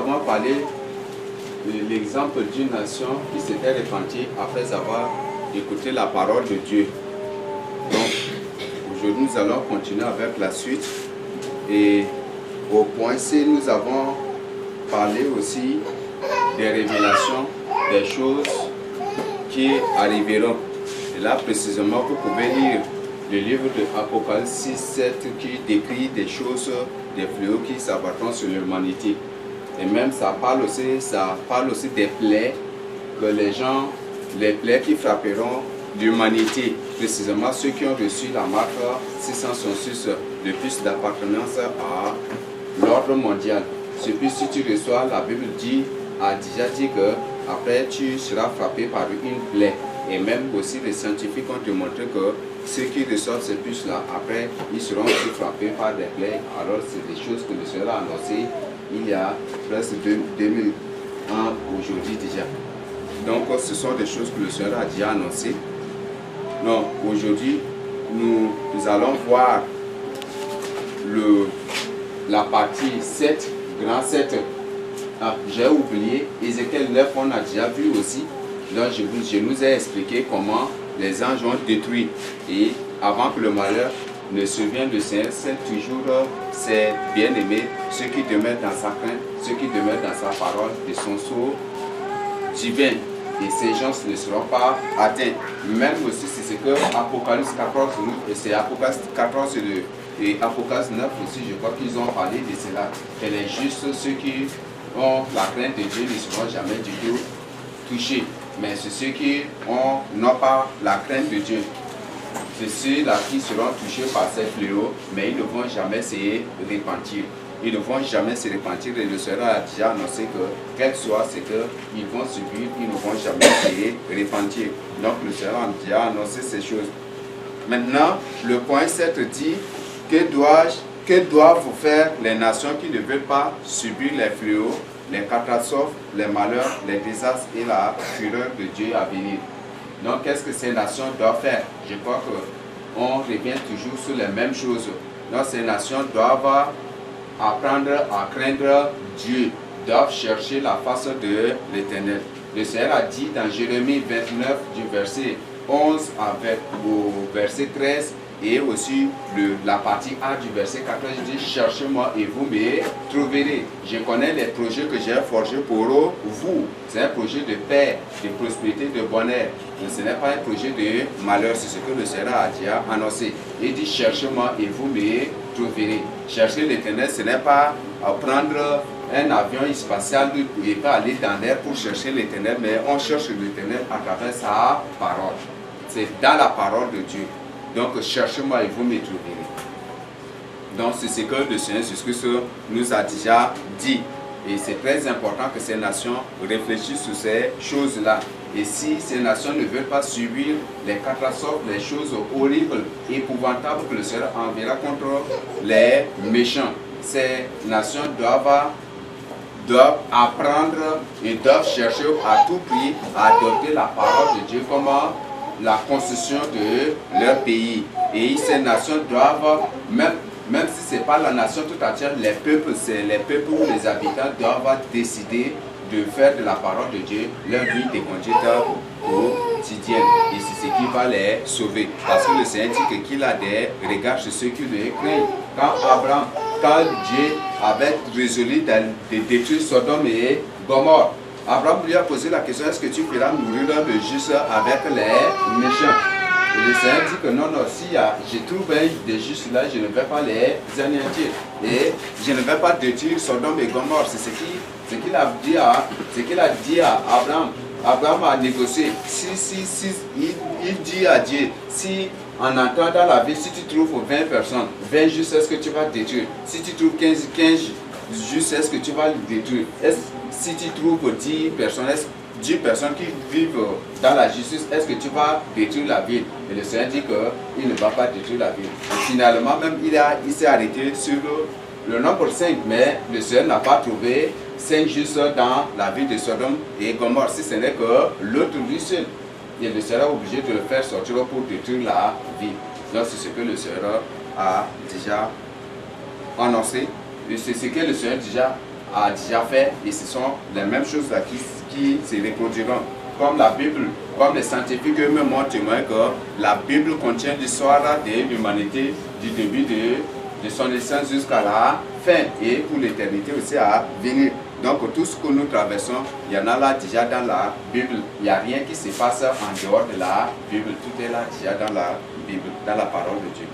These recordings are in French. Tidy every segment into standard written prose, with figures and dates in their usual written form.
avons parlé de l'exemple d'une nation qui s'était repentie après avoir écouté la parole de Dieu. Donc, aujourd'hui, nous allons continuer avec la suite. Et au point C, nous avons parlé aussi des révélations, des choses qui arriveront. Et là, précisément, vous pouvez lire le livre de Apocalypse 6, 7 qui décrit des choses, des fléaux qui s'abattront sur l'humanité. Et même ça parle aussi des plaies que les plaies qui frapperont l'humanité, précisément ceux qui ont reçu la marque 666, le plus d'appartenance à l'ordre mondial. Ce plus, si tu reçois, la Bible a déjà dit que après tu seras frappé par une plaie. Et même aussi les scientifiques ont démontré que ceux qui reçoivent ces puces-là, après, ils seront aussi frappés par des plaies. Alors, c'est des choses que le Seigneur a annoncées il y a presque 2000 ans aujourd'hui déjà. Donc, ce sont des choses que le Seigneur a déjà annoncées. Donc, aujourd'hui, nous allons voir la partie 7, grand 7. Ah, j'ai oublié, Ézéchiel 9, on a déjà vu aussi. Donc, je nous ai expliqué comment les anges ont détruit. Et avant que le malheur ne survienne, le Seigneur, c'est toujours ses bien-aimés, ceux qui demeurent dans sa crainte, ceux qui demeurent dans sa parole et son sceau divin. Et ces gens ne seront pas atteints. Même aussi, c'est ce que Apocalypse 14, et c'est Apocalypse 14 et Apocalypse 9 aussi, je crois qu'ils ont parlé de cela. Que les justes, ceux qui ont la crainte de Dieu, ne seront jamais du tout touchés. Mais c'est ceux qui n'ont pas la crainte de Dieu. C'est ceux-là qui seront touchés par ces fléaux, mais ils ne vont jamais se repentir. Ils ne vont jamais se repentir et le Seigneur a déjà annoncé que, quel soit ce qu'ils vont subir, ils ne vont jamais se repentir. Donc le Seigneur a déjà annoncé ces choses. Maintenant, le point 7 dit, que doivent faire les nations qui ne veulent pas subir les fléaux, les catastrophes, les malheurs, les désastres et la fureur de Dieu à venir. Donc, qu'est-ce que ces nations doivent faire? Je crois qu'on revient toujours sur les mêmes choses. Donc, ces nations doivent apprendre à craindre Dieu, doivent chercher la face de l'Éternel. Le Seigneur a dit dans Jérémie 29, du verset 11 au verset 13, et aussi la partie A du verset 14, je dis, cherchez-moi et vous me trouverez. Je connais les projets que j'ai forgés pour vous. C'est un projet de paix, de prospérité, de bonheur. Mais ce n'est pas un projet de malheur, c'est ce que le Seigneur a déjà annoncé. Il dit, cherchez-moi et vous me trouverez. Chercher l'Éternel, ce n'est pas prendre un avion spatial et pas aller dans l'air pour chercher l'Éternel, mais on cherche l'Éternel à travers sa parole. C'est dans la parole de Dieu. Donc, cherchez-moi et vous me trouverez. Donc, c'est ce que le Seigneur Jésus-Christ nous a déjà dit. Et c'est très important que ces nations réfléchissent sur ces choses-là. Et si ces nations ne veulent pas subir les catastrophes, les choses horribles, épouvantables que le Seigneur enverra contre les méchants, ces nations doivent apprendre et doivent chercher à tout prix à adopter la parole de Dieu comme la constitution de leur pays. Et ces nations doivent, même si ce n'est pas la nation tout entière, les peuples ou les habitants doivent décider de faire de la parole de Dieu leur vie de conduite quotidienne. Et c'est ce qui va les sauver. Parce que le Seigneur dit qu'il a des regards sur ceux qui le craignent. Quand Dieu avait résolu de détruire Sodome et Gomorrhe, Abraham lui a posé la question, est-ce que tu feras mourir le juste avec les méchants? Et le Seigneur dit que non, si je trouve des justes là, je ne vais pas les anéantir. Et je ne vais pas détruire Sodome et Gomorrhe. C'est ce qu'il a dit à Abraham. Abraham a négocié. Il dit à Dieu, si en entrant dans la ville, si tu trouves 20 personnes, 20 justes, est-ce que tu vas détruire? Si tu trouves 15 justes, est-ce que tu vas les détruire? Si tu trouves 10 personnes, 10 personnes qui vivent dans la justice, est-ce que tu vas détruire la ville? Et le Seigneur dit qu'il ne va pas détruire la ville. Et finalement, même il s'est arrêté sur le nombre 5, mais le Seigneur n'a pas trouvé 5 justes dans la ville de Sodome et Gomorrhe, si ce n'est que l'autre lui seul. Et le Seigneur est obligé de le faire sortir pour détruire la ville. Donc c'est ce que le Seigneur a déjà annoncé. Et c'est ce que le Seigneur déjà a déjà fait et ce sont les mêmes choses là qui se reproduiront. Comme la Bible, comme les scientifiques eux-mêmes ont témoigné que la Bible contient l'histoire de l'humanité du début de son essence jusqu'à la fin et pour l'éternité aussi à venir. Donc tout ce que nous traversons, il y en a là déjà dans la Bible. Il n'y a rien qui se passe en dehors de la Bible. Tout est là déjà dans la Bible, dans la parole de Dieu.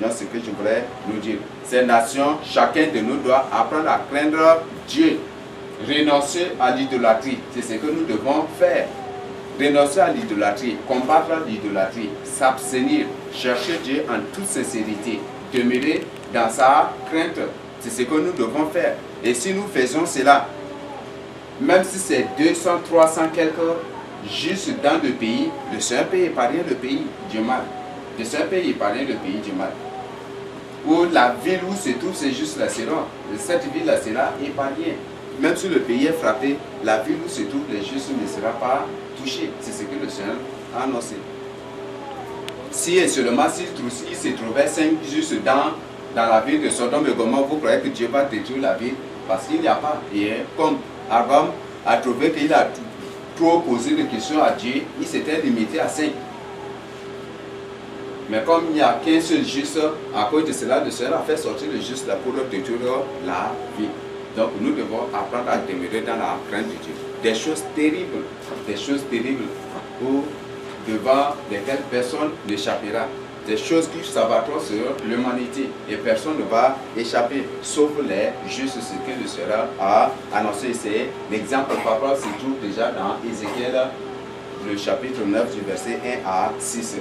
Donc ce que je voulais nous dire, ces nations, chacun de nous doit apprendre à craindre Dieu. Renoncer à l'idolâtrie, c'est ce que nous devons faire. Renoncer à l'idolâtrie, combattre l'idolâtrie, s'abstenir, chercher Dieu en toute sincérité, demeurer dans sa crainte. C'est ce que nous devons faire. Et si nous faisons cela, même si c'est 200, 300 quelques, juste dans le pays, le Seigneur peut épargner le pays du mal. Le Seigneur peut épargner le pays du mal. Ou la ville où se trouve, c'est juste là, cette ville-là sera épargnée. Même si le pays est frappé, la ville où se trouve les justes ne sera pas touchée. C'est ce que le Seigneur a annoncé. Si et seulement s'il se trouvait 5 justes dans la ville de Sodome et Gomorrhe, vous croyez que Dieu va détruire la ville? Parce qu'il n'y a pas. Et comme Abraham a trouvé qu'il a trop posé de questions à Dieu, il s'était limité à 5. Mais comme il n'y a qu'un seul juste, à cause de cela, le Seigneur a fait sortir le juste pour détruire la vie. Donc nous devons apprendre à demeurer dans la crainte de Dieu. Des choses terribles où devant lesquelles personne n'échappera. Des choses qui s'abattront sur l'humanité et personne ne va échapper, sauf les justes, ce que le Seigneur a annoncé. C'est l'exemple parfois se trouve déjà dans Ézéchiel, le chapitre 9 du verset 1 à 6.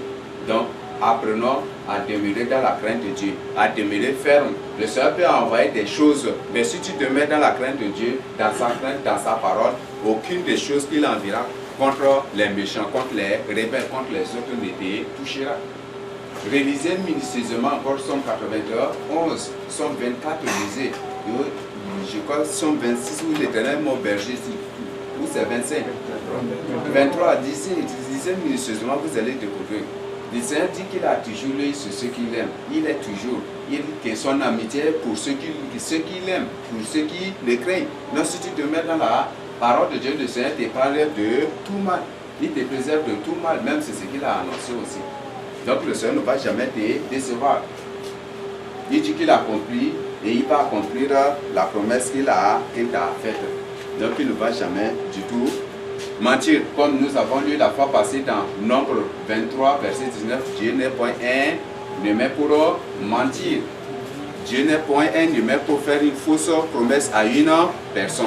Donc, apprenons à demeurer dans la crainte de Dieu, à demeurer ferme. Le Seigneur peut envoyer des choses, mais si tu demeures dans la crainte de Dieu, dans sa crainte, dans sa parole, aucune des choses qu'il enverra contre les méchants, contre les rebelles, contre les autres ne te touchera. Révisez minutieusement encore Somme 91, Somme 24, lisez. Je crois Somme 26 où l'Éternel est mon berger, où c'est 25. 23, lisez minutieusement, vous allez découvrir. Le Seigneur dit qu'il a toujours l'œil sur ceux qu'il aime. Il est toujours. Il dit que son amitié est pour ceux qu'il aime, pour ceux qui le craignent. Donc si tu te mets dans la parole de Dieu, le Seigneur te parle de tout mal. Il te préserve de tout mal, même c'est ce qu'il a annoncé aussi. Donc le Seigneur ne va jamais te décevoir. Il dit qu'il accomplit et il va accomplir la promesse qu'il t'a faite. Donc il ne va jamais du tout mentir. Comme nous avons lu la fois passée dans Nombre 23, verset 19, Dieu n'est point un humain pour mentir. Dieu n'est point un humain pour faire une fausse promesse à une personne.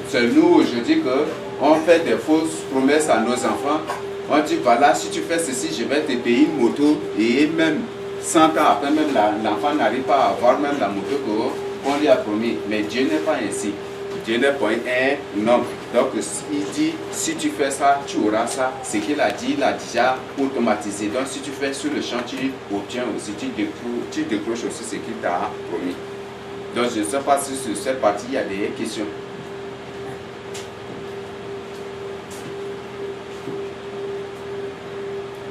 C'est nous aujourd'hui qu'on fait des fausses promesses à nos enfants. On dit voilà, si tu fais ceci, je vais te payer une moto. Et même 100 ans après, même l'enfant n'arrive pas à avoir même la moto qu'on lui a promis. Mais Dieu n'est pas ainsi. Dieu n'est pas un homme. Donc il dit, si tu fais ça, tu auras ça. Ce qu'il a dit, il a déjà automatisé. Donc si tu fais sur le champ, tu obtiens aussi, tu décroches aussi ce qu'il t'a promis. Donc je ne sais pas si sur cette partie, il y a des questions.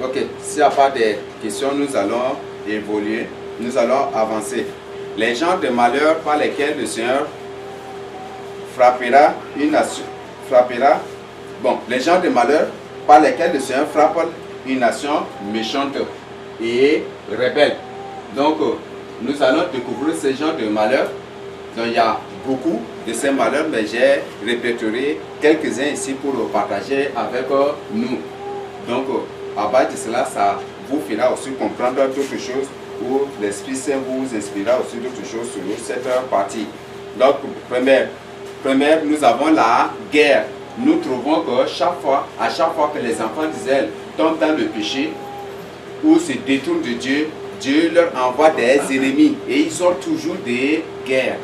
Ok, s'il n'y a pas de questions, nous allons évoluer, nous allons avancer. Les gens de malheur par lesquels le Seigneur frappera une nation, les gens de malheur par lesquels le Seigneur frappe une nation méchante et rebelle. Donc, nous allons découvrir ces gens de malheur. Donc, il y a beaucoup de ces malheurs, mais j'ai répertorié quelques-uns ici pour partager avec nous. Donc, à base de cela, ça vous fera aussi comprendre d'autres choses ou l'Esprit Saint vous inspirera aussi d'autres choses sur cette partie. Donc, première, nous avons la guerre. Nous trouvons que à chaque fois que les enfants d'Israël tombent dans le péché ou se détournent de Dieu, Dieu leur envoie des ennemis et ils ont toujours des guerres.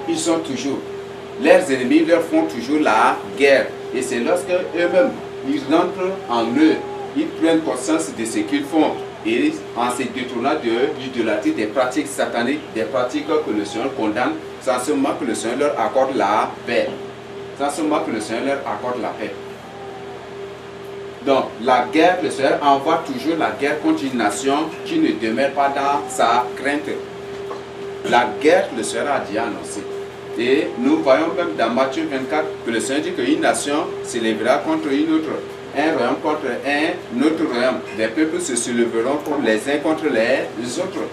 Ils ont toujours. Leurs ennemis leur font toujours la guerre. Et c'est lorsque eux-mêmes, ils rentrent en eux, ils prennent conscience de ce qu'ils font. Et en se détournant de l'idolâtrie, des pratiques sataniques, des pratiques que le Seigneur condamne, c'est en ce moment que le Seigneur leur accorde la paix. C'est en ce moment que le Seigneur leur accorde la paix. Donc, la guerre, le Seigneur envoie toujours la guerre contre une nation qui ne demeure pas dans sa crainte. La guerre, le Seigneur a déjà annoncé. Et nous voyons même dans Matthieu 24 que le Seigneur dit qu'une nation s'élèvera contre une autre, un royaume contre un autre royaume. Des peuples se soulèveront les uns contre les autres.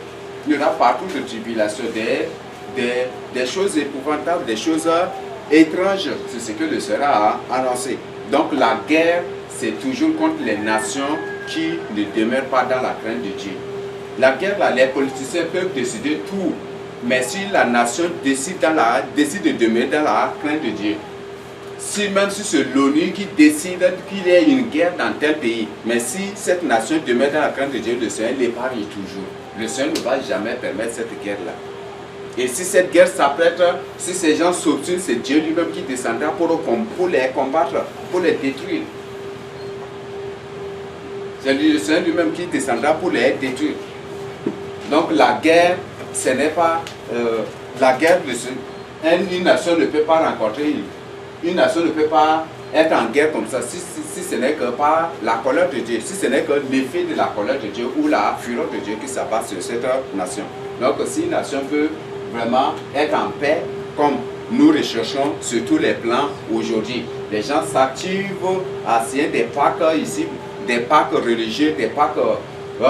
Il y aura partout de tribulation, des choses épouvantables, des choses étranges. C'est ce que le Seigneur a annoncé. Donc la guerre, c'est toujours contre les nations qui ne demeurent pas dans la crainte de Dieu. La guerre, là, les politiciens peuvent décider tout. Mais si la nation décide de demeurer dans la crainte de Dieu, même si c'est l'ONU qui décide qu'il y ait une guerre dans tel pays, mais si cette nation demeure dans la crainte de Dieu, le Seigneur l'épargne toujours. Le Seigneur ne va jamais permettre cette guerre-là. Et si cette guerre s'apprête, si ces gens s'obstinent, c'est Dieu lui-même qui descendra pour les combattre, pour les détruire. C'est le Seigneur lui-même qui descendra pour les détruire. Donc la guerre, ce n'est pas la guerre. Une nation ne peut pas rencontrer, une nation ne peut pas être en guerre comme ça si ce n'est que par la colère de Dieu, si ce n'est que l'effet de la colère de Dieu ou la fureur de Dieu qui s'abat sur cette nation. Donc si une nation veut vraiment être en paix, comme nous recherchons sur tous les plans aujourd'hui, les gens s'activent à signer des pactes ici, des pactes religieux, des pactes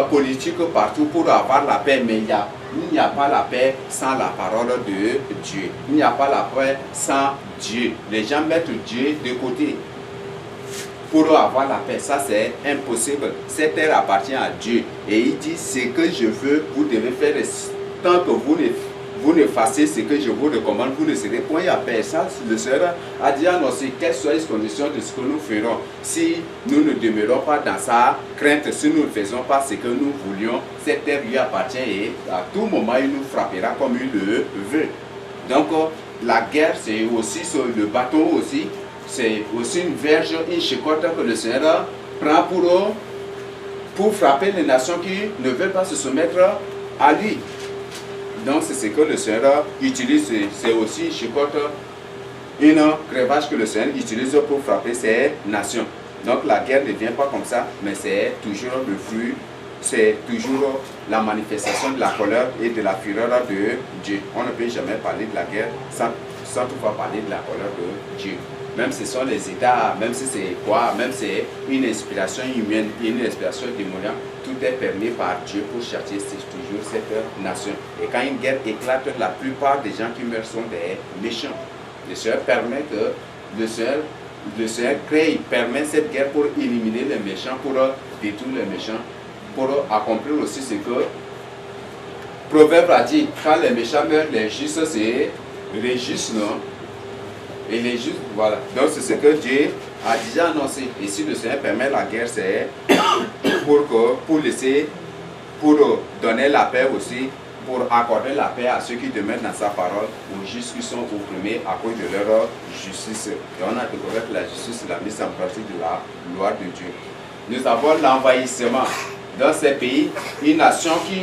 politiques partout pour avoir la paix, mais il n'y a pas la paix sans la parole de Dieu. Il n'y a pas la paix sans Dieu. Les gens mettent Dieu de côté pour avoir la paix. Ça, c'est impossible. Cette terre appartient à Dieu. Et il dit, ce que je veux, vous devez faire. Tant que vous ne fassiez ce que je vous recommande, vous ne serez point à paix. Ça, le Seigneur a dit annoncé quelles soient les conditions de ce que nous ferons. Si nous ne demeurons pas dans sa crainte, si nous ne faisons pas ce que nous voulions, cette terre lui appartient et à tout moment, il nous frappera comme il le veut. Donc, la guerre, c'est aussi sur le bâton aussi. C'est aussi une verge, une chicotte que le Seigneur prend pour frapper les nations qui ne veulent pas se soumettre à lui. Donc c'est ce que le Seigneur utilise, c'est aussi une chicotte, une crevage que le Seigneur utilise pour frapper ces nations. Donc la guerre ne vient pas comme ça, mais c'est toujours le fruit, c'est toujours la manifestation de la colère et de la fureur de Dieu. On ne peut jamais parler de la guerre sans toutefois parler de la colère de Dieu. Même si ce sont les États, même si c'est quoi, même si c'est une inspiration humaine, une inspiration démoniaque, tout est permis par Dieu pour châtier toujours cette nation. Et quand une guerre éclate, la plupart des gens qui meurent sont des méchants. Le Seigneur permet que le Seigneur crée, il permet cette guerre pour éliminer les méchants, pour détruire les méchants, pour accomplir aussi ce que Proverbe a dit. Quand les méchants meurent, les justes se réjouissent, non? Et les justes, voilà. Donc c'est ce que Dieu a déjà annoncé. Et si le Seigneur permet la guerre, c'est pour donner la paix aussi, pour accorder la paix à ceux qui demeurent dans sa parole, aux justes qui sont opprimés à cause de leur justice. Et on a découvert que la justice est la mise en pratique de la loi de Dieu. Nous avons l'envahissement dans ces pays, une nation qui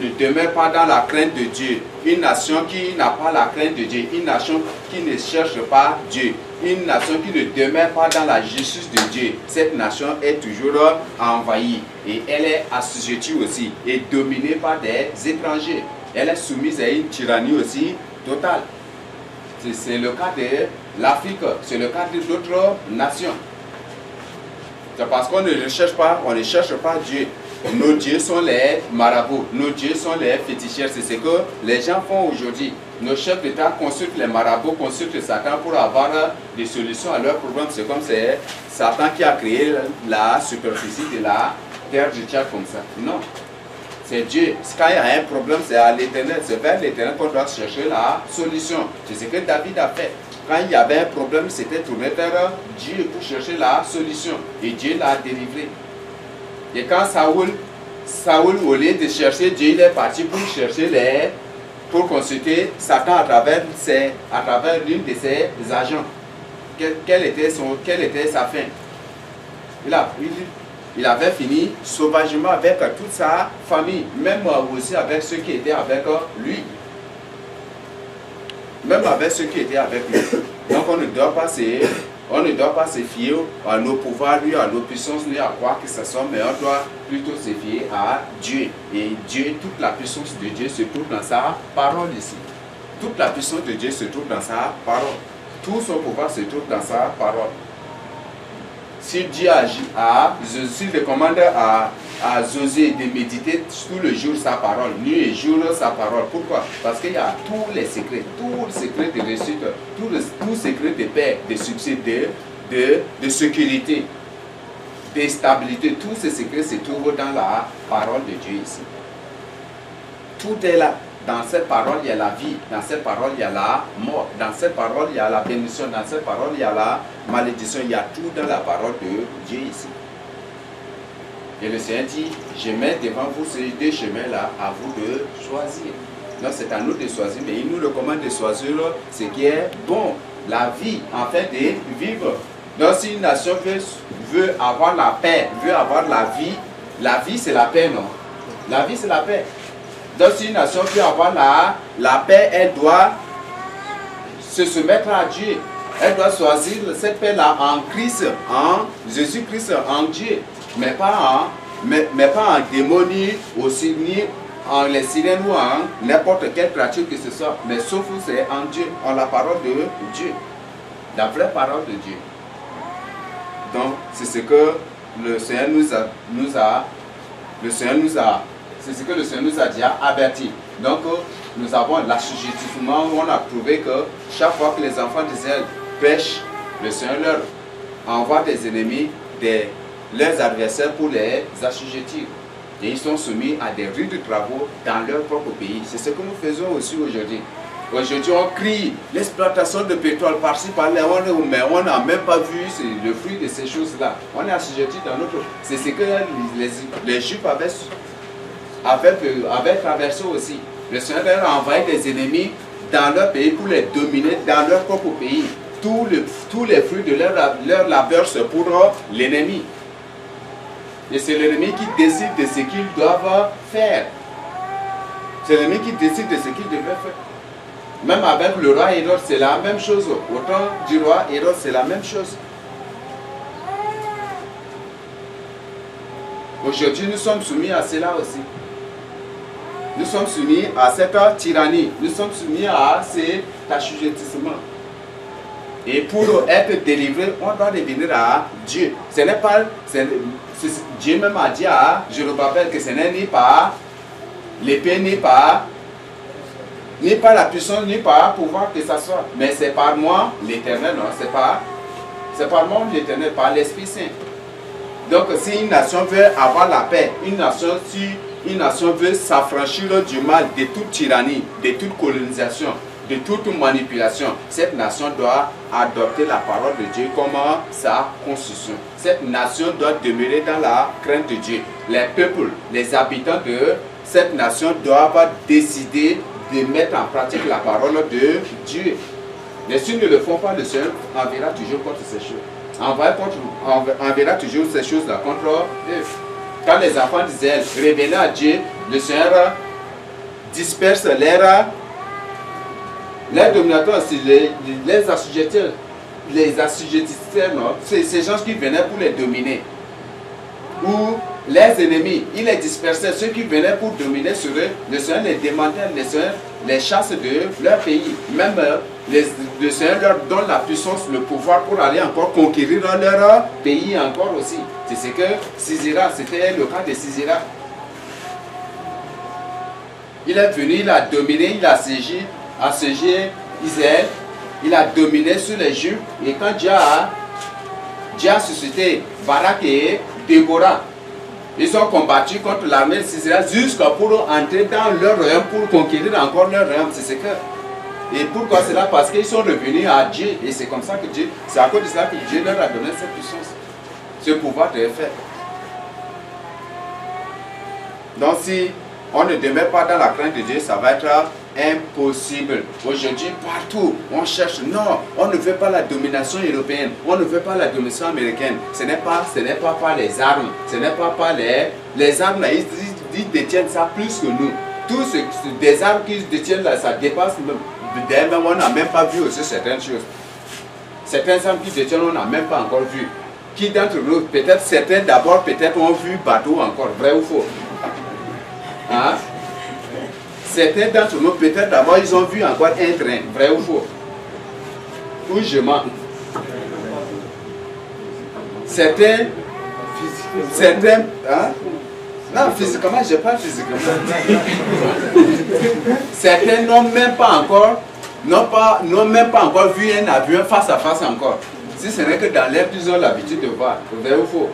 ne demeure pas dans la crainte de Dieu, une nation qui n'a pas la crainte de Dieu, une nation qui ne cherche pas Dieu, une nation qui ne demeure pas dans la justice de Dieu. Cette nation est toujours envahie et elle est assujettie aussi et dominée par des étrangers. Elle est soumise à une tyrannie aussi totale. C'est le cas de l'Afrique, c'est le cas d'autres nations. C'est parce qu'on ne cherche pas Dieu. Nos dieux sont les marabouts, nos dieux sont les féticheurs. C'est ce que les gens font aujourd'hui. Nos chefs d'État consultent les marabouts, consultent Satan pour avoir des solutions à leurs problèmes. C'est comme c'est Satan qui a créé la superficie de la terre du Tchad comme ça. Non, c'est Dieu. Quand il y a un problème, c'est à l'Éternel. C'est vers l'Éternel qu'on doit chercher la solution. C'est ce que David a fait. Quand il y avait un problème, c'était tourné vers Dieu pour chercher la solution. Et Dieu l'a délivré. Et quand Saoul, au lieu de chercher Dieu, il est parti pour chercher pour consulter Satan à travers l'une de ses agents. Quelle était sa fin? Il avait fini sauvagement avec toute sa famille, même aussi avec ceux qui étaient avec lui. Même avec ceux qui étaient avec lui. Donc on ne doit pas se On ne doit pas se fier à nos pouvoirs, ni à nos puissances, ni à quoi que ce soit, mais on doit plutôt se fier à Dieu. Et Dieu, toute la puissance de Dieu se trouve dans sa parole ici. Toute la puissance de Dieu se trouve dans sa parole. Tout son pouvoir se trouve dans sa parole. Si Dieu agit s'il commande à Josué de méditer tout le jour sa parole, nuit et jour sa parole. Pourquoi? Parce qu'il y a tous les secrets de réussite, tous les secrets de paix, de succès, de sécurité, de stabilité. Tous ces secrets se trouvent dans la parole de Dieu ici. Tout est là. Dans cette parole, il y a la vie. Dans cette parole, il y a la mort. Dans cette parole, il y a la bénédiction. Dans cette parole, il y a la malédiction. Il y a tout dans la parole de Dieu ici. Et le Seigneur dit, je mets devant vous ces deux chemins-là, à vous de choisir. Donc c'est à nous de choisir, mais il nous recommande de choisir ce qui est bon, la vie, afin de vivre. Donc si une nation veut avoir la paix, veut avoir la vie c'est la paix, non? La vie c'est la paix. Donc si une nation veut avoir la paix, elle doit se soumettre à Dieu. Elle doit choisir cette paix-là en Christ, en Jésus-Christ, en Dieu. Mais pas en démonie, aussi ni en les sirènes ou en n'importe quelle créature que ce soit. Mais sauf c'est en Dieu, en la parole de Dieu. La vraie parole de Dieu. Donc c'est ce que le Seigneur c'est ce que le Seigneur nous a déjà averti. Donc, nous avons l'assujettissement où on a prouvé que chaque fois que les enfants d'Israël pêchent, le Seigneur leur envoie des ennemis, leurs adversaires pour les assujettir. Et ils sont soumis à des rudes travaux dans leur propre pays. C'est ce que nous faisons aussi aujourd'hui. Aujourd'hui, on crie l'exploitation de pétrole par-ci, par-là, mais on n'a même pas vu le fruit de ces choses-là. On est assujetti dans notre... C'est ce que les Juifs avaient traversé aussi. Le Seigneur leur a envoyé des ennemis dans leur pays pour les dominer dans leur propre pays. Tous les fruits de leur labeur, c'est pour l'ennemi. Et c'est l'ennemi qui décide de ce qu'ils doivent faire. C'est l'ennemi qui décide de ce qu'ils devaient faire. Même avec le roi Hérode, c'est la même chose. Au temps du roi Hérode, c'est la même chose. Aujourd'hui, nous sommes soumis à cela aussi. Nous sommes soumis à cette tyrannie. Nous sommes soumis à cet assujettissement. Et pour être délivré, on doit revenir à Dieu. Ce n'est pas... Dieu même a dit à Jérubbabel que ce n'est ni par l'épée, ni par la puissance, ni par pouvoir que ça soit. Mais c'est par moi, l'Éternel, non? C'est par moi, l'Éternel, par l'Esprit Saint. Donc si une nation veut avoir la paix, si une nation veut s'affranchir du mal, de toute tyrannie, de toute colonisation, de toute manipulation, cette nation doit adopter la parole de Dieu comme sa constitution. Cette nation doit demeurer dans la crainte de Dieu. Les peuples, les habitants de cette nation doivent décider de mettre en pratique la parole de Dieu. Mais s'ils ne le font pas, le Seigneur enverra toujours contre ces choses. Enverra toujours ces choses-là contre eux. Quand les enfants d'Israël revenaient à Dieu, le Seigneur disperse les dominateurs, les assujettisseurs, ces gens qui venaient pour les dominer. Ou les ennemis, il les dispersait. Ceux qui venaient pour dominer sur eux, le Seigneur les démantèle, le Seigneur les chasse de leur pays. Même le Seigneur leur donne la puissance, le pouvoir pour aller encore conquérir leur pays encore aussi. C'est ce que Sisera, c'était le cas de Sisera. Il est venu, il a dominé, il a assiégé Israël, il a dominé sur les Juifs. Et quand Dieu a suscité Barak et Déborah, ils ont combattu contre l'armée de Sisera jusqu'à pour entrer dans leur royaume, pour conquérir encore leur royaume. C'est ce que. Et pourquoi cela? Parce qu'ils sont revenus à Dieu. Et c'est comme ça que Dieu, c'est à cause de cela que Dieu leur a donné cette puissance, ce pouvoir de le faire. Donc si on ne demeure pas dans la crainte de Dieu, ça va être impossible. Aujourd'hui, partout, on cherche. Non, on ne veut pas la domination européenne. On ne veut pas la domination américaine. Ce n'est pas par les armes. Ce n'est pas par les armes. Là, ils détiennent ça plus que nous. Tous des armes qu'ils détiennent là, ça dépasse même. On n'a même pas vu aussi certaines choses. Certains hommes qui détiennent, on n'a même pas encore vu. Qui d'entre nous, peut-être certains d'abord, peut-être ont vu bateau encore, vrai ou faux? Hein? Certains d'entre nous, peut-être d'abord, ils ont vu encore un train, vrai ou faux? Ou je mens? Certains, hein? Non, physiquement, je parle physiquement. Certains n'ont même pas encore, n'ont même pas encore vu un avion face à face encore. Si ce n'est que dans l'air, ils ont l'habitude de voir. Vrai ou faux?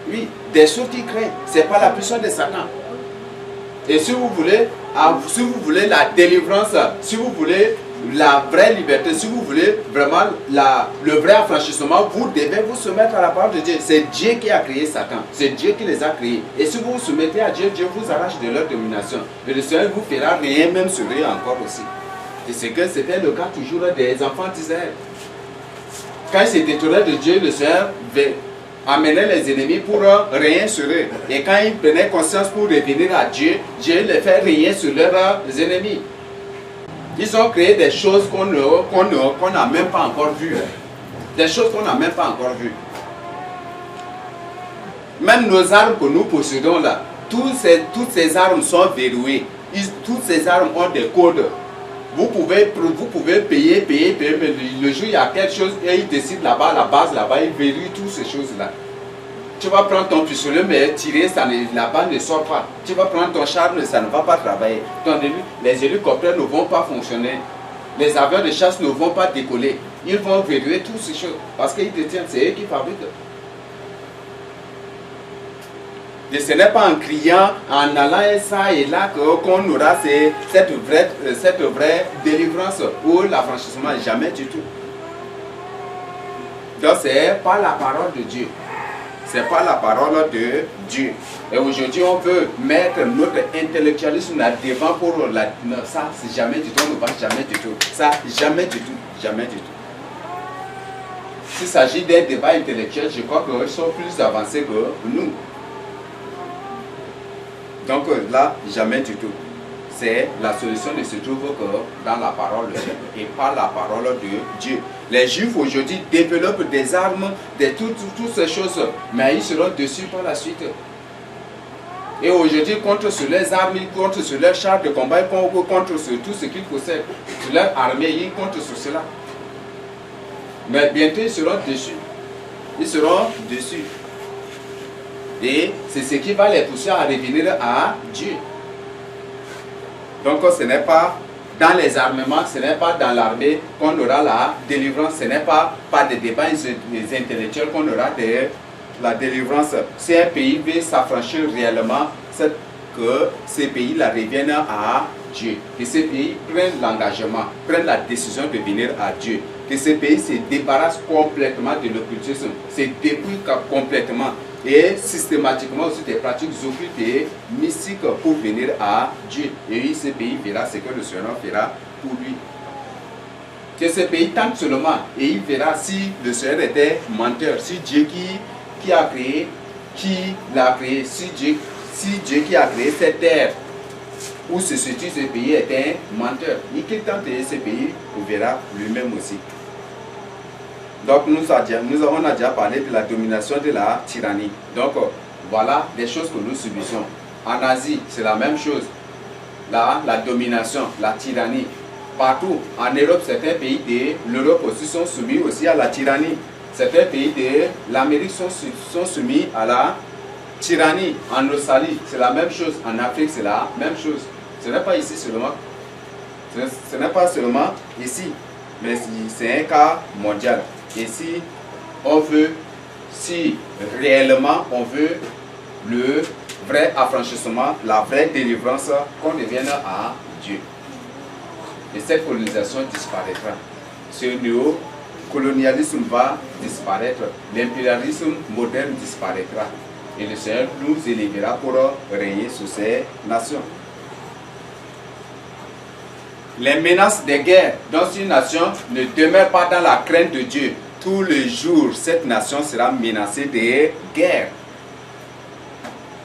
Oui, des choses qui créent. Ce n'est pas la puissance de Satan. Et si vous voulez la délivrance, si vous voulez la vraie liberté, si vous voulez vraiment le vrai affranchissement, vous devez vous soumettre à la parole de Dieu. C'est Dieu qui a créé Satan. C'est Dieu qui les a créés. Et si vous vous soumettez à Dieu, Dieu vous arrache de leur domination. Et le Seigneur vous fera rien, même sourire encore aussi. Et c'est que c'était le cas toujours des enfants d'Israël. Quand ils se détournaient de Dieu, le Seigneur amenait les ennemis pour rien sur eux. Et quand ils prenaient conscience pour revenir à Dieu, Dieu les fait rien sur leurs ennemis. Ils ont créé des choses qu'on n'a même pas encore vues. Des choses qu'on n'a même pas encore vues. Même nos armes que nous possédons là, toutes ces armes sont verrouillées. Toutes ces armes ont des codes. Vous pouvez payer, mais le jour il y a quelque chose et ils décident là-bas, à la base là-bas, ils verrouillent toutes ces choses-là. Tu vas prendre ton pistolet, mais tirer, la balle ne sort pas. Tu vas prendre ton char, mais ça ne va pas travailler. Les hélicoptères ne vont pas fonctionner. Les avions de chasse ne vont pas décoller. Ils vont verrouiller toutes ces choses. Parce qu'ils détiennent, c'est eux qui fabriquent. Et ce n'est pas en criant, en allant et ça et là qu'on aura cette vraie délivrance ou l'affranchissement. Jamais du tout. Donc c'est pas la parole de Dieu. C'est pas la parole de Dieu. Et aujourd'hui, on veut mettre notre intellectualisme là devant pour ça, c'est jamais du tout, on ne va jamais du tout. Ça, jamais du tout, jamais du tout. S'il s'agit d'un débat intellectuel, je crois qu'ils sont plus avancés que nous. Donc là, jamais du tout. C'est la solution ne se trouve que dans la parole de Dieu et pas la parole de Dieu. Les Juifs aujourd'hui développent des armes, toutes ces choses, mais ils seront dessus par la suite. Et aujourd'hui, contre sur les armes, ils comptent sur leurs chars de combat, ils comptent sur tout ce qu'ils possèdent, sur leur armée, ils comptent sur cela. Mais bientôt, ils seront dessus. Ils seront dessus. Et c'est ce qui va les pousser à revenir à Dieu. Donc ce n'est pas dans les armements, ce n'est pas dans l'armée qu'on aura la délivrance, ce n'est pas par des débats intellectuels qu'on aura la délivrance. Si un pays veut s'affranchir réellement, c'est que ces pays-là reviennent à Dieu. Que ces pays prennent l'engagement, prennent la décision de venir à Dieu. Que ces pays se débarrassent complètement de l'occultisme, se dépouillent complètement et systématiquement aussi des pratiques occultes et mystiques pour venir à Dieu. Et oui, ce pays verra ce que le Seigneur fera pour lui. Que ce pays tente seulement et il verra si le Seigneur était menteur, si Dieu qui a créé, qui l'a créé, si Dieu qui a créé cette terre où se situe ce pays est un menteur. Et qu'il tente ce pays, on verra lui-même aussi. Donc nous avons déjà parlé de la domination de la tyrannie. Donc voilà les choses que nous subissons. En Asie, c'est la même chose. Là, la domination, la tyrannie. Partout, en Europe, certains pays de l'Europe aussi sont soumis aussi à la tyrannie. Certains pays de l'Amérique sont soumis à la tyrannie. En Australie, c'est la même chose. En Afrique, c'est la même chose. Ce n'est pas ici seulement. Ce n'est pas seulement ici, mais c'est un cas mondial. Et si réellement on veut le vrai affranchissement, la vraie délivrance, qu'on revienne à Dieu. Et cette colonisation disparaîtra. Ce néocolonialisme va disparaître. L'impérialisme moderne disparaîtra. Et le Seigneur nous élèvera pour régner sur ces nations. Les menaces de guerre dans une nation ne demeurent pas dans la crainte de Dieu. Tous les jours, cette nation sera menacée de guerre.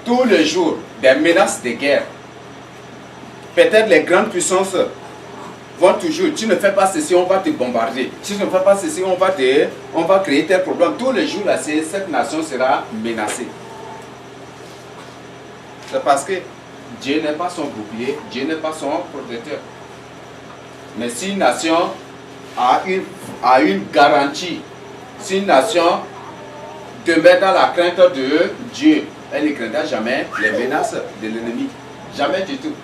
Tous les jours, des menaces de guerre. Peut-être les grandes puissances vont toujours, tu ne fais pas ceci, on va te bombarder. Si tu ne fais pas ceci, on va créer tel problème. Tous les jours, là, cette nation sera menacée. C'est parce que Dieu n'est pas son bouclier, Dieu n'est pas son protecteur. Mais si une nation a une garantie, si une nation demeure dans la crainte de Dieu, elle ne craindra jamais les menaces de l'ennemi. Jamais du tout.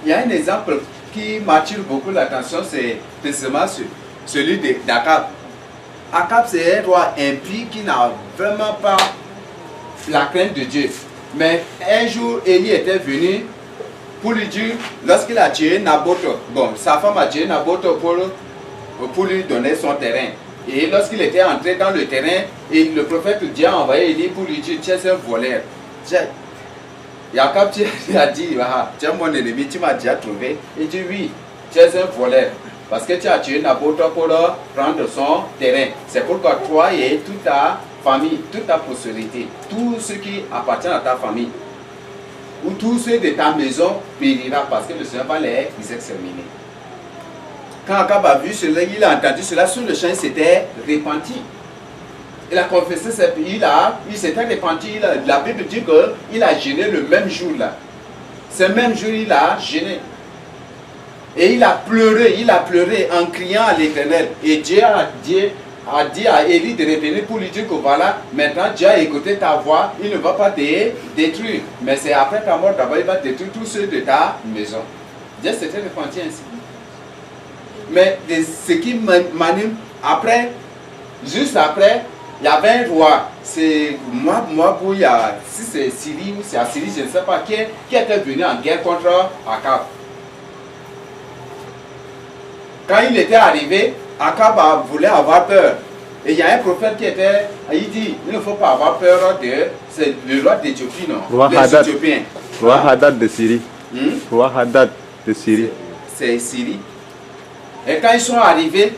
Il y a un exemple qui m'attire beaucoup l'attention, c'est précisément celui d'Akab. Akab, c'est un roi impie qui n'a vraiment pas la crainte de Dieu. Mais un jour, Élie était venu pour lui dire, lorsqu'il a tué Naboth, bon, sa femme a tué Naboth pour lui donner son terrain. Et lorsqu'il était entré dans le terrain, et le prophète Dieu a envoyé Élie pour lui dire, tu es un voleur. Jacob a dit, tu es mon ennemi, tu m'as déjà trouvé. Il dit, oui, tu es un voleur. Parce que tu as tué Naboth pour prendre son terrain. C'est pourquoi toi et toute ta famille, toute ta postérité, tout ce qui appartient à ta famille, ou tous ceux de ta maison périra parce que le Seigneur va les exterminer. Quand Akab a vu cela, il a entendu cela, sur le champ, il s'était repenti. Il a confessé, il s'était repenti. La Bible dit qu'il a gêné le même jour-là. Ce même jour, il a gêné. Et il a pleuré en criant à l'Éternel. Et Dieu a dit à Élie de revenir pour lui dire que voilà, maintenant Dieu a écouté ta voix, il ne va pas te détruire. Mais c'est après ta mort d'abord, il va détruire tous ceux de ta maison. Dieu s'était repenti ainsi. Mais ce qui m'anime, après, juste après, il y avait un roi, c'est moi, si c'est Syrie ou c'est Assyrie, je ne sais pas, qui était venu en guerre contre Akab. Quand il était arrivé, Akab voulait avoir peur. Et il y a un prophète qui était, il dit, il ne faut pas avoir peur c'est le roi d'Éthiopie, non? Roi Hadad. Roi Hadad de Syrie. Roi Hadad de Syrie. C'est Syrie. Et quand ils sont arrivés,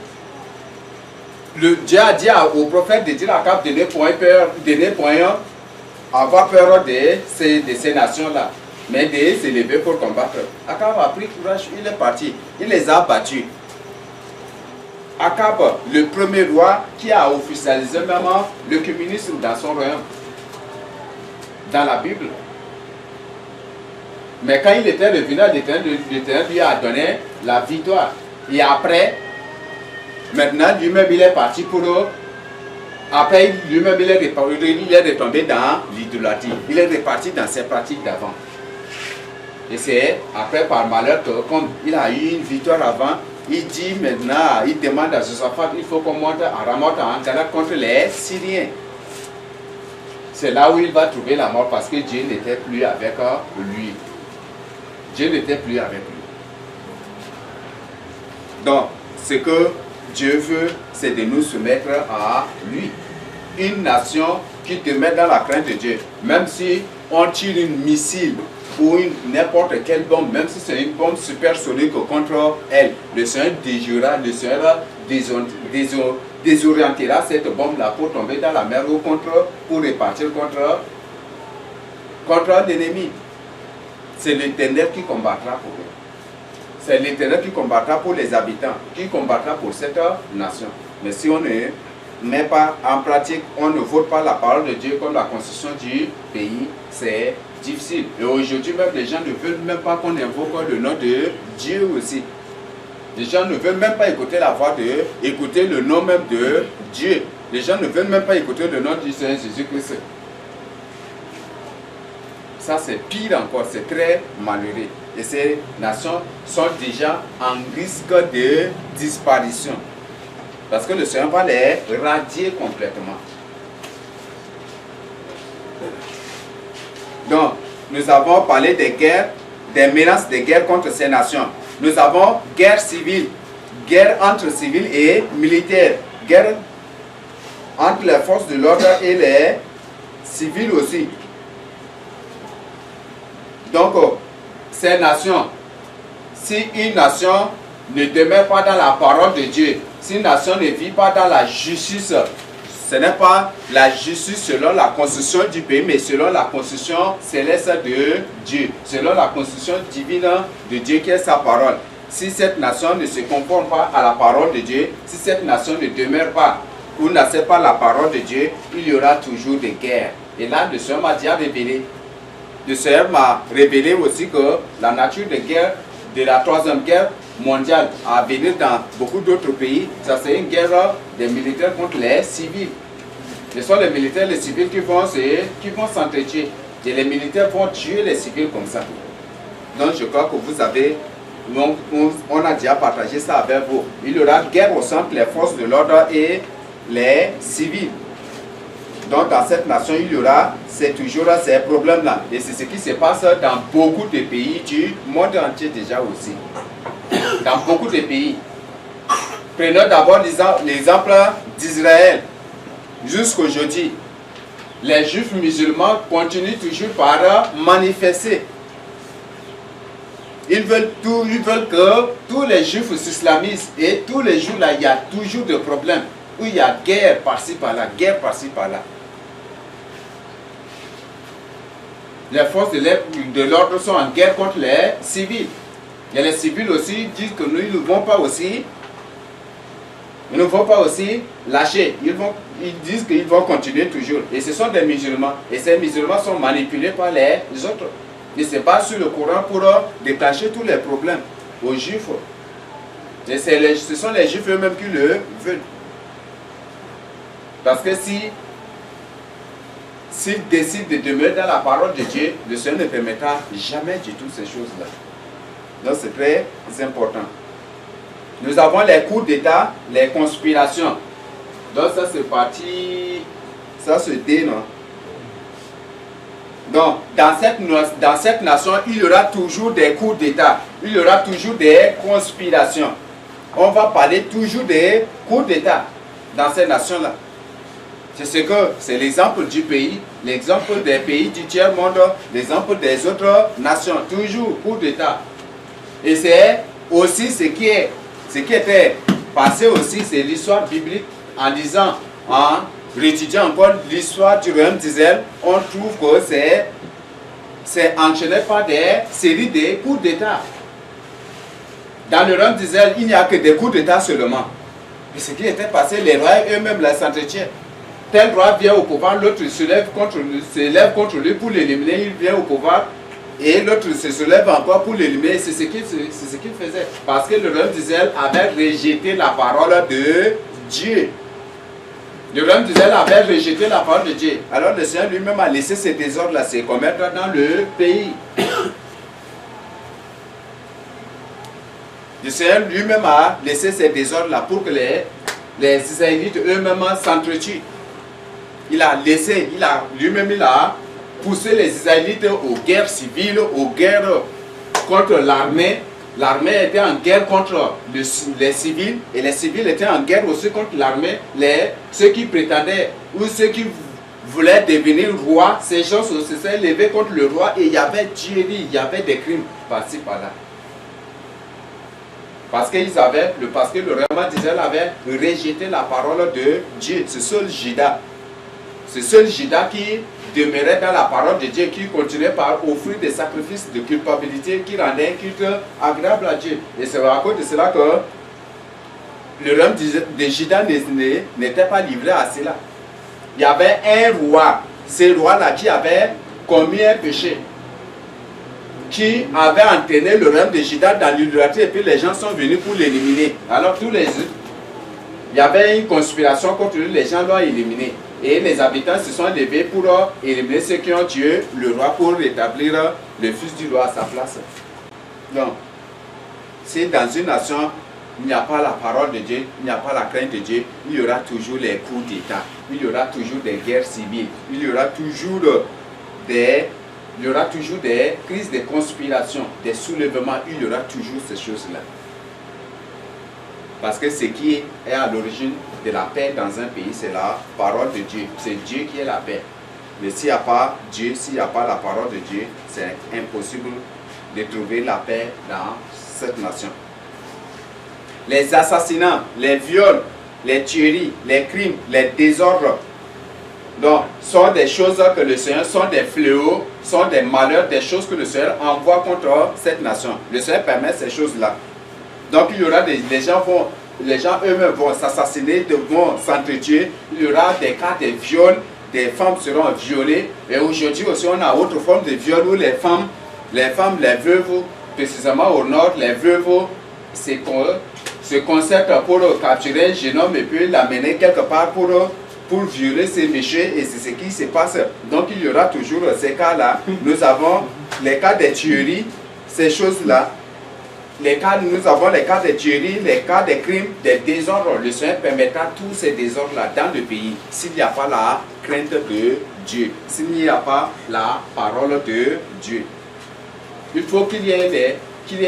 Dieu a dit au prophète de dire à Akab de ne point avoir peur de ces nations-là, mais de s'élever pour combattre. Akab a pris courage, il est parti, il les a battus. Akab, le premier roi qui a officialisé même le communisme dans son royaume, dans la Bible. Mais quand il était revenu à l'Éternel, l'Éternel lui a donné la victoire. Et après, maintenant, lui-même, il est parti pour eux. Après, lui-même, il est retombé dans l'idolâtrie. Il est reparti dans ses pratiques d'avant. Et c'est après, par malheur, que comme il a eu une victoire avant, il dit maintenant, il demande à Josaphat, il faut qu'on monte à Ramoth en Galade contre les Syriens. C'est là où il va trouver la mort parce que Dieu n'était plus avec lui. Dieu n'était plus avec lui. Donc, ce que Dieu veut, c'est de nous soumettre à lui. Une nation qui te met dans la crainte de Dieu. Même si on tire une missile ou n'importe quelle bombe, même si c'est une bombe supersonique contre elle, le Seigneur déjouera, le Seigneur désorientera cette bombe-là pour tomber dans la mer ou pour repartir contre l'ennemi. C'est l'Éternel qui combattra pour eux. C'est l'Éternel qui combattra pour les habitants, qui combattra pour cette nation. Mais si on ne met pas en pratique, on ne vote pas la parole de Dieu comme la constitution du pays, c'est difficile. Et aujourd'hui même, les gens ne veulent même pas qu'on invoque le nom de Dieu aussi. Les gens ne veulent même pas écouter la voix de, écouter le nom même de Dieu. Les gens ne veulent même pas écouter le nom du Seigneur Jésus-Christ. Ça c'est pire encore, c'est très malheureux. Et ces nations sont déjà en risque de disparition. Parce que le Seigneur va les radier complètement. Donc, nous avons parlé des guerres, des menaces de guerre contre ces nations. Nous avons guerre civile, guerre entre civils et militaires, guerre entre les forces de l'ordre et les civils aussi. Donc, ces nations, si une nation ne demeure pas dans la parole de Dieu, si une nation ne vit pas dans la justice ce n'est pas la justice selon la constitution du pays, mais selon la constitution céleste de Dieu, selon la constitution divine de Dieu qui est sa parole. Si cette nation ne se conforme pas à la parole de Dieu, si cette nation ne demeure pas ou n'accepte pas la parole de Dieu, il y aura toujours des guerres. Et là, le Seigneur m'a déjà révélé. Le Seigneur m'a révélé aussi que la nature de guerre, de la troisième guerre mondiale à venir dans beaucoup d'autres pays, ça c'est une guerre des militaires contre les civils. Ce sont les militaires, les civils qui vont s'entretuer. Et les militaires vont tuer les civils comme ça. Donc je crois que vous avez, on a déjà partagé ça avec vous. Il y aura guerre au centre les forces de l'ordre et les civils. Donc dans cette nation, il y aura, c'est toujours ces problèmes-là. Et c'est ce qui se passe dans beaucoup de pays du monde entier déjà aussi. Dans beaucoup de pays. Prenons d'abord l'exemple d'Israël. Jusqu'aujourd'hui, les juifs musulmans continuent toujours par manifester. Ils veulent que tous les juifs s'islamisent. Et tous les jours là, il y a toujours des problèmes. Où il y a guerre par-ci par-là, guerre par-ci par-là. Les forces de l'ordre sont en guerre contre les civils. Et les civils aussi disent que nous, ils ne vont pas aussi lâcher. Ils disent qu'ils vont continuer toujours. Et ce sont des musulmans. Et ces musulmans sont manipulés par les autres. Ils se basent sur le Coran pour déclencher tous les problèmes aux juifs. Et ce sont les juifs eux-mêmes qui le veulent. Parce que s'ils décident de demeurer dans la parole de Dieu, le Seigneur ne permettra jamais du tout ces choses-là. Donc c'est très important. Nous avons les coups d'État, les conspirations. Donc ça c'est parti, ça c'est D, non? Donc dans cette nation, il y aura toujours des coups d'État, il y aura toujours des conspirations. On va parler toujours des coups d'État dans cette nation-là. C'est l'exemple du pays, l'exemple des pays du tiers-monde, l'exemple des autres nations, toujours coup d'État. Et c'est aussi ce qui était passé aussi, c'est l'histoire biblique en disant, en réétudiant encore l'histoire du royaume d'Israël, on trouve que c'est enchaîné par des séries de coups d'État. Dans le royaume d'Israël, il n'y a que des coups d'État seulement. Et ce qui était passé, les rois eux-mêmes s'entretiennent. Tel roi vient au pouvoir, l'autre se lève contre lui pour l'éliminer, il vient au pouvoir et l'autre se lève encore pour l'éliminer. C'est ce qu'il faisait. Parce que le royaume d'Israël avait rejeté la parole de Dieu. Le royaume d'Israël avait rejeté la parole de Dieu. Alors le Seigneur lui-même a laissé ces désordres-là se commettre dans le pays. Le Seigneur lui-même a laissé ces désordres-là pour que les Israélites eux-mêmes s'entretuent. Il a poussé les Israélites aux guerres civiles, aux guerres contre l'armée. L'armée était en guerre contre les civils et les civils étaient en guerre aussi contre l'armée. Ceux qui prétendaient ou ceux qui voulaient devenir roi, ces gens se sont levés contre le roi et il y avait tuerie, il y avait des crimes par-ci par-là. Parce que le royaume d'Israël avait rejeté la parole de Dieu. C'est seul Juda. C'est seul Juda qui demeurait dans la parole de Dieu, qui continuait par offrir des sacrifices de culpabilité, qui rendait un culte agréable à Dieu. Et c'est à cause de cela que le royaume de Juda n'était pas livré à cela. Il y avait un roi, ce roi-là qui avait commis un péché, qui avait entraîné le royaume de Juda dans l'idolâtrie et puis les gens sont venus pour l'éliminer. Alors il y avait une conspiration contre lui, les gens l'ont éliminé. Et les habitants se sont levés pour éliminer ceux qui ont tué le roi pour rétablir le fils du roi à sa place. Donc, si dans une nation, il n'y a pas la parole de Dieu, il n'y a pas la crainte de Dieu, il y aura toujours les coups d'État, il y aura toujours des guerres civiles, il y aura toujours des crises de conspiration, des soulèvements, il y aura toujours ces choses-là. Parce que ce qui est à l'origine de la paix dans un pays, c'est la parole de Dieu. C'est Dieu qui est la paix. Mais s'il n'y a pas Dieu, s'il n'y a pas la parole de Dieu, c'est impossible de trouver la paix dans cette nation. Les assassinats, les viols, les tueries, les crimes, les désordres, donc, sont des choses que le Seigneur, sont des fléaux, sont des malheurs, des choses que le Seigneur envoie contre cette nation. Le Seigneur permet ces choses-là. Donc, il y aura les gens eux-mêmes vont s'assassiner, vont s'entretuer. Il y aura des cas de viol, des femmes seront violées. Et aujourd'hui aussi, on a autre forme de viol où les femmes, les veuves, précisément au nord, les veuves se concertent pour capturer un jeune homme et puis l'amener quelque part pour violer ces méchants, et c'est ce qui se passe. Donc il y aura toujours ces cas-là. Nous avons les cas de tueries, ces choses-là. Nous avons les cas de tueries, les cas de crimes, des désordres. Le Seigneur permettra tous ces désordres-là dans le pays s'il n'y a pas la crainte de Dieu, s'il n'y a pas la parole de Dieu. Il faut qu'il y ait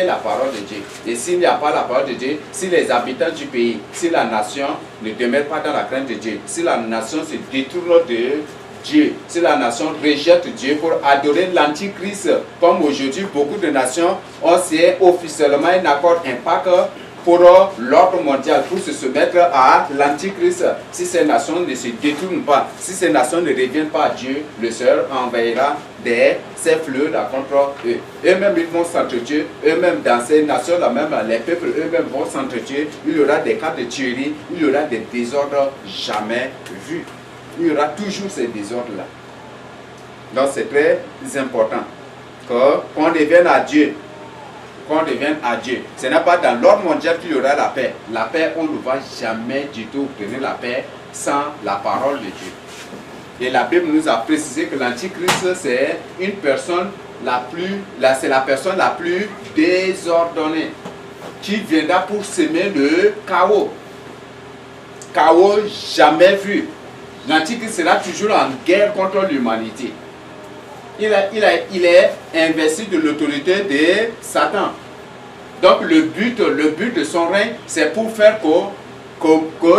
la parole de Dieu. Et s'il n'y a pas la parole de Dieu, si les habitants du pays, si la nation ne demeure pas dans la crainte de Dieu, si la nation se détourne de Dieu, si la nation rejette Dieu pour adorer l'Antichrist, comme aujourd'hui beaucoup de nations ont signé officiellement un accord impact pour l'ordre mondial, pour se soumettre à l'Antichrist. Si ces nations ne se détournent pas, si ces nations ne reviennent pas à Dieu, le Seigneur enverra ces fleurs-là contre eux. Eux-mêmes, ils vont s'entretuer. Eux-mêmes, dans ces nations-là, même les peuples eux-mêmes vont s'entretuer. Il y aura des cas de tuerie, il y aura des désordres jamais vus. Il y aura toujours ces désordres-là. Donc, c'est très important qu'on revienne à Dieu. Qu'on revienne à Dieu. Ce n'est pas dans l'ordre mondial qu'il y aura la paix. La paix, on ne va jamais du tout obtenir la paix sans la parole de Dieu. Et la Bible nous a précisé que l'Antichrist, c'est une personne c'est la personne la plus désordonnée qui viendra pour semer le chaos. Chaos jamais vu. L'Antichrist sera toujours en guerre contre l'humanité. Il est investi de l'autorité de Satan. Donc le but de son règne, c'est pour faire que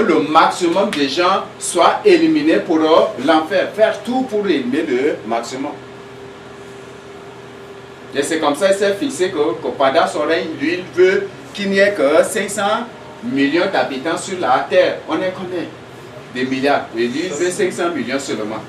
le maximum de gens soient éliminés pour l'enfer. Faire tout pour éliminer le maximum. Et c'est comme ça qu'il s'est fixé que pendant son règne, lui, il veut qu'il n'y ait que 500 millions d'habitants sur la terre. On est combien? Des milliards. Et lui, il veut 500 millions seulement.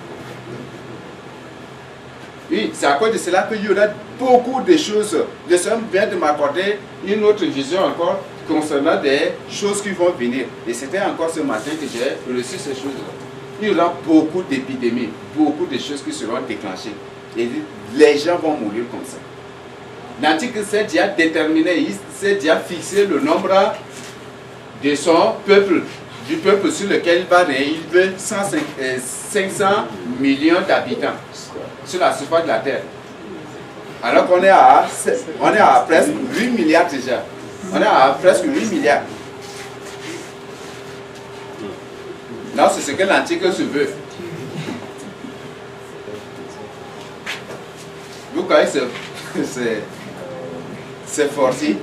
Oui, c'est à cause de cela qu'il y aura beaucoup de choses. Le Seigneur vient de m'accorder une autre vision encore concernant des choses qui vont venir. Et c'était encore ce matin que j'ai reçu ces choses-là. Il y aura beaucoup d'épidémies, beaucoup de choses qui seront déclenchées. Et les gens vont mourir comme ça. L'Antichrist s'est déjà déterminé, il s'est déjà fixé le nombre de son peuple, du peuple sur lequel il va régner. Il veut 500 millions d'habitants sur la surface de la terre. Alors qu'on est à presque 8 milliards déjà. On est à presque 8 milliards. Non, c'est ce que l'Antichrist veut. Vous voyez, c'est forcé.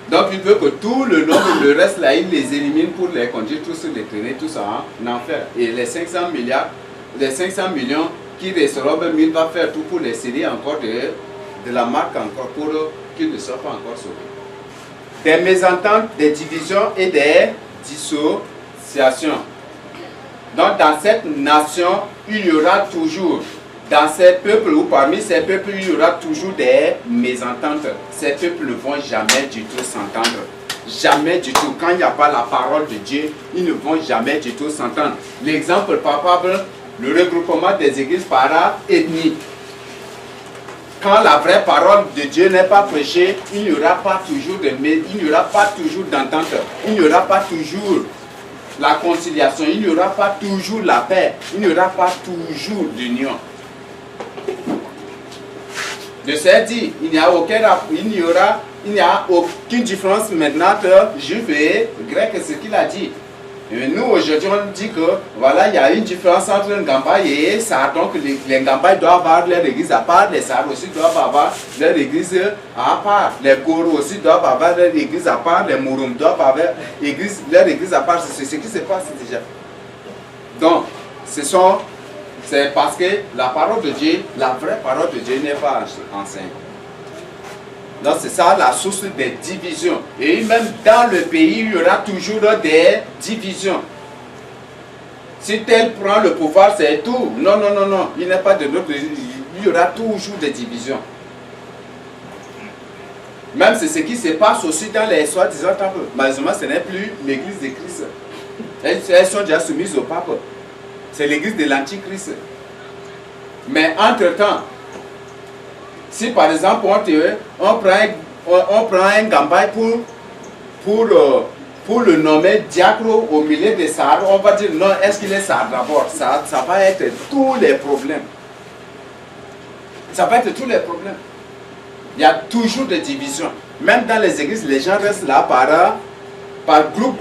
Donc il veut que tout le nombre, le reste là, il les élimine pour les conduire tous, les traîner tous en enfer. Et les 500 millions qui resteront, même il va faire tout pour les sceller encore de la marque encore pour qu'ils ne soient pas encore sauvés. Des mésententes, des divisions et des dissociations. Donc dans cette nation, il y aura toujours, dans ces peuples ou parmi ces peuples, il y aura toujours des mésententes. Ces peuples ne vont jamais du tout s'entendre. Jamais du tout. Quand il n'y a pas la parole de Dieu, ils ne vont jamais du tout s'entendre. L'exemple palpable, le regroupement des églises par ethnie. Quand la vraie parole de Dieu n'est pas prêchée, il n'y aura pas toujours d'entente. Il n'y aura pas toujours la conciliation. Il n'y aura pas toujours la paix. Il n'y aura pas toujours l'union. Le Seigneur dit, il n'y a aucune différence maintenant entre juif et grec, c'est ce qu'il a dit. Et nous aujourd'hui on dit que voilà, il y a une différence entre un Gambaï et Sar, donc les Gambaï doivent avoir leur église à part, les Sar aussi doivent avoir leur église à part, les Goro aussi doivent avoir leur église à part, les Mouroum doivent avoir leur église à part, c'est ce qui se passe déjà. Donc, c'est parce que la parole de Dieu, la vraie parole de Dieu n'est pas enseignée. Donc c'est ça la source des divisions. Et même dans le pays, il y aura toujours des divisions. Si tel prend le pouvoir, c'est tout. Non, non, non, non. Il n'y a pas de notre. Il y aura toujours des divisions. Même c'est ce qui se passe aussi dans les soi-disant temples. Malheureusement, ce n'est plus l'église de Christ. Elles sont déjà soumises au pape. C'est l'église de l'antichrist. Mais entre-temps, si par exemple on prend un Gambaye pour le nommer diacre au milieu des Sahara, on va dire non, est-ce qu'il est Sahara d'abord? Ça va être tous les problèmes. Ça va être tous les problèmes. Il y a toujours des divisions. Même dans les églises, les gens restent là par groupe.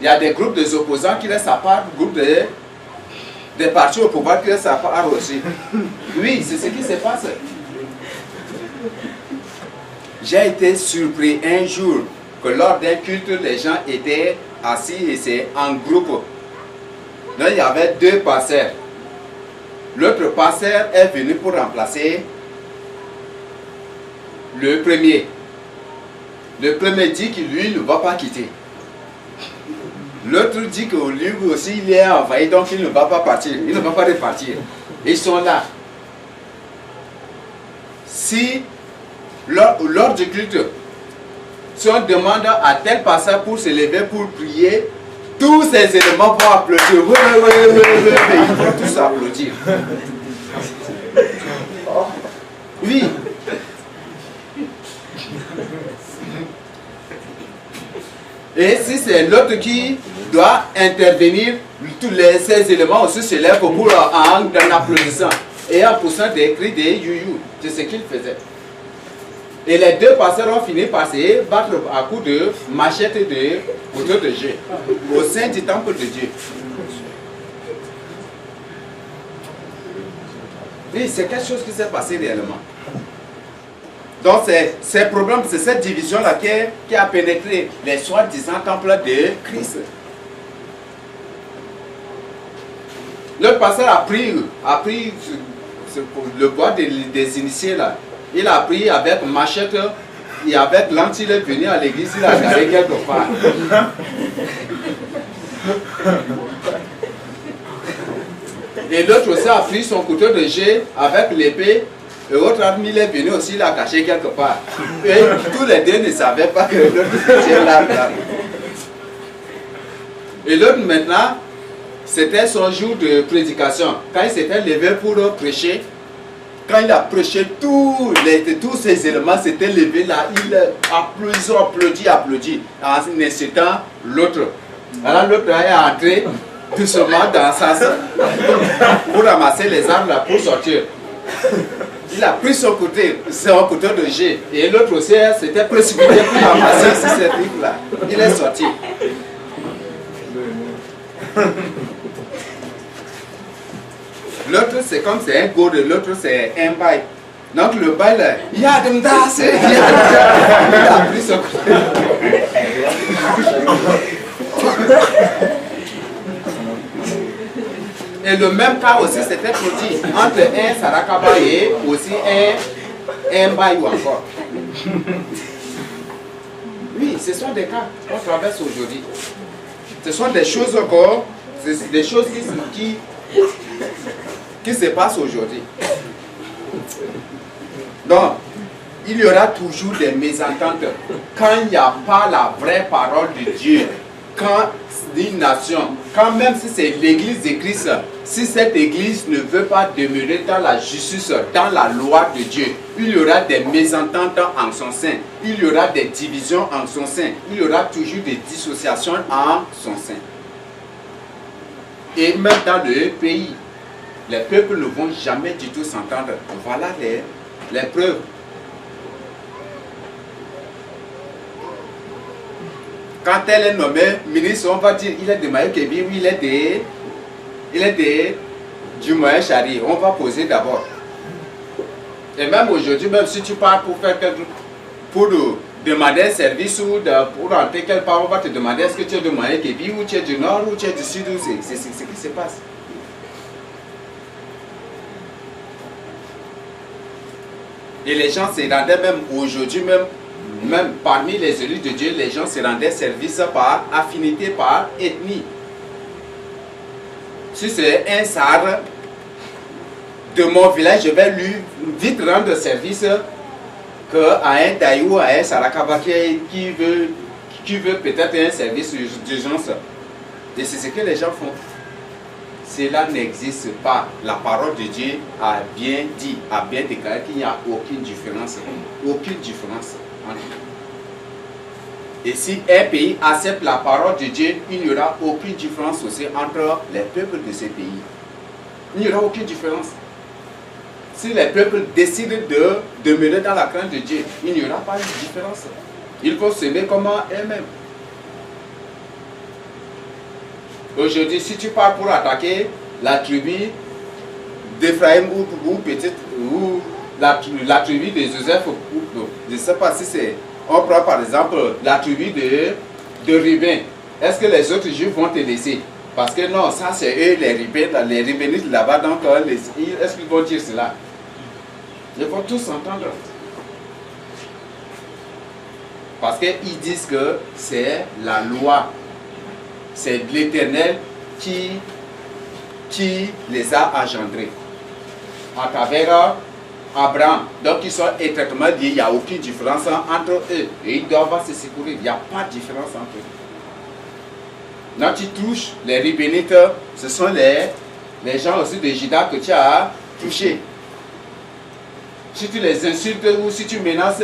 Il y a des groupes des opposants qui restent à part, groupes des partis au pouvoir qui restent à part aussi. Oui, c'est ce qui se passe. J'ai été surpris un jour que lors d'un culte, les gens étaient assis et c'est en groupe. Donc il y avait deux pasteurs. L'autre pasteur est venu pour remplacer le premier. Le premier dit que lui ne va pas quitter. L'autre dit que lui aussi il est envahi, donc il ne va pas partir, il ne va pas repartir. Ils sont là. Si lors du culte, si on demande à tel pasteur pour se lever pour prier, tous ces éléments vont applaudir. Ils vont tous applaudir. Oui. Et si c'est l'autre qui doit intervenir, tous ces éléments aussi se lèvent pour un applaudissement. Et en poussant des cris des you-you. C'est ce qu'il faisait. Et les deux pasteurs ont fini par se battre à coups de machette et de couteau de jeu au sein du temple de Dieu. Oui, c'est quelque chose qui s'est passé réellement. Donc c'est ce problème, c'est cette division-là qui a pénétré les soi-disant temples de Christ. Le pasteur a pris le bois des initiés là. Il a pris avec machette et avec l'anti, il est venu à l'église, il a garé quelque part. Et l'autre aussi a pris son couteau de jet avec l'épée. Et l'autre ami, il est venu aussi, il a caché quelque part. Et tous les deux ne savaient pas que l'autre était là. Et l'autre maintenant, c'était son jour de prédication. Quand il s'était levé pour prêcher, quand il a prêché, tous ces éléments s'étaient levés là, il a applaudi en incitant l'autre. Alors l'autre est entré doucement dans sa salle pour ramasser les armes là pour sortir. Il a pris son couteau de jet et l'autre aussi s'était précipité pour ramasser ces trucs là. Il est sorti. L'autre c'est comme c'est un gourde, l'autre c'est un bail. Donc le bail là, il a pris son couteau. Et le même cas aussi s'était produit entre un Sarakaba et aussi un Bayou encore. Oui, ce sont des cas qu'on traverse aujourd'hui. Ce sont des choses encore, des choses qui se passent aujourd'hui. Donc, il y aura toujours des mésententes. Quand il n'y a pas la vraie parole de Dieu, quand une nation, quand même si c'est l'église de Christ, si cette église ne veut pas demeurer dans la justice, dans la loi de Dieu, il y aura des mésententes en son sein, il y aura des divisions en son sein, il y aura toujours des dissociations en son sein. Et même dans le pays, les peuples ne vont jamais du tout s'entendre. Voilà les preuves. Quand elle est nommée ministre, on va dire il est de Maïkebi, oui, il est du Moyen Chari. On va poser d'abord. Et même aujourd'hui, même si tu pars pour demander un service ou pour rentrer quelque part, on va te demander est-ce que tu es de Maïkebi ou tu es du Nord ou tu es du Sud. C'est ce qui se passe. Et les gens se rendaient même aujourd'hui, même parmi les élus de Dieu, les gens se rendaient service par affinité, par ethnie. Si c'est un Sahara de mon village, je vais lui vite rendre service qu'à un Taïou, à un Sarakaba qui veut peut-être un service d'urgence. Et c'est ce que les gens font. Cela n'existe pas. La parole de Dieu a bien dit, a bien déclaré qu'il n'y a aucune différence. Aucune différence entre eux. Et si un pays accepte la parole de Dieu, il n'y aura aucune différence aussi entre les peuples de ces pays. Il n'y aura aucune différence. Si les peuples décident de demeurer dans la crainte de Dieu, il n'y aura pas de différence. Il faut s'aimer comme eux-mêmes. Aujourd'hui, si tu pars pour attaquer la tribu d'Ephraïm ou la tribu de Joseph, je ne sais pas si c'est... On prend par exemple la tribu de Ruben. Est-ce que les autres juifs vont te laisser? Parce que non, ça c'est eux les Rubénites là-bas, donc est-ce qu'ils vont dire cela? Ils vont tous s'entendre. Parce qu'ils disent que c'est la loi. C'est l'Éternel qui les a engendrés à travers Abraham. Donc ils sont étroitement liés, il n'y a aucune différence entre eux. Et ils doivent se secourir, il n'y a pas de différence entre eux. Quand tu touches les Rubénites, ce sont les gens aussi de Juda que tu as touchés. Si tu les insultes ou si tu menaces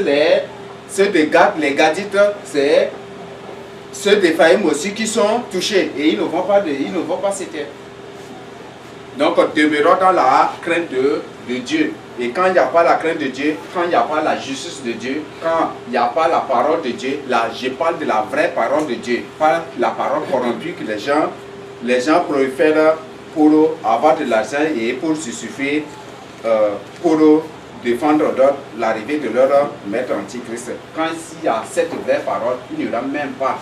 ceux de Gad, les Gadites, c'est ceux d'Ephraïm aussi qui sont touchés et ils ne vont pas se taire. Donc demeurons dans la crainte de Dieu. Et quand il n'y a pas la crainte de Dieu, quand il n'y a pas la justice de Dieu, quand il n'y a pas la parole de Dieu, là je parle de la vraie parole de Dieu, pas la parole corrompue que les gens préfèrent pour avoir de l'argent et pour se suffire, pour défendre l'arrivée de leur maître antichrist. Quand il y a cette vraie parole, il n'y aura même pas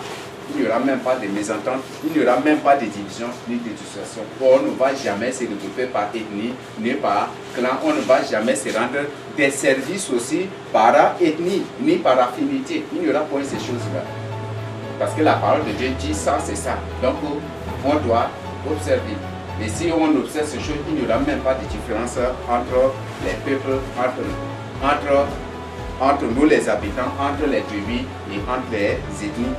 de mésentente, il n'y aura même pas de division ni de dissociation. On ne va jamais se regrouper par ethnie, ni par clan, on ne va jamais se rendre des services aussi par ethnie, ni par affinité. Il n'y aura pas ces choses-là. Parce que la parole de Dieu dit ça, c'est ça. Donc on doit observer. Et si on observe ces choses, il n'y aura même pas de différence entre les peuples, entre nous les habitants, entre les tribus et entre les ethnies.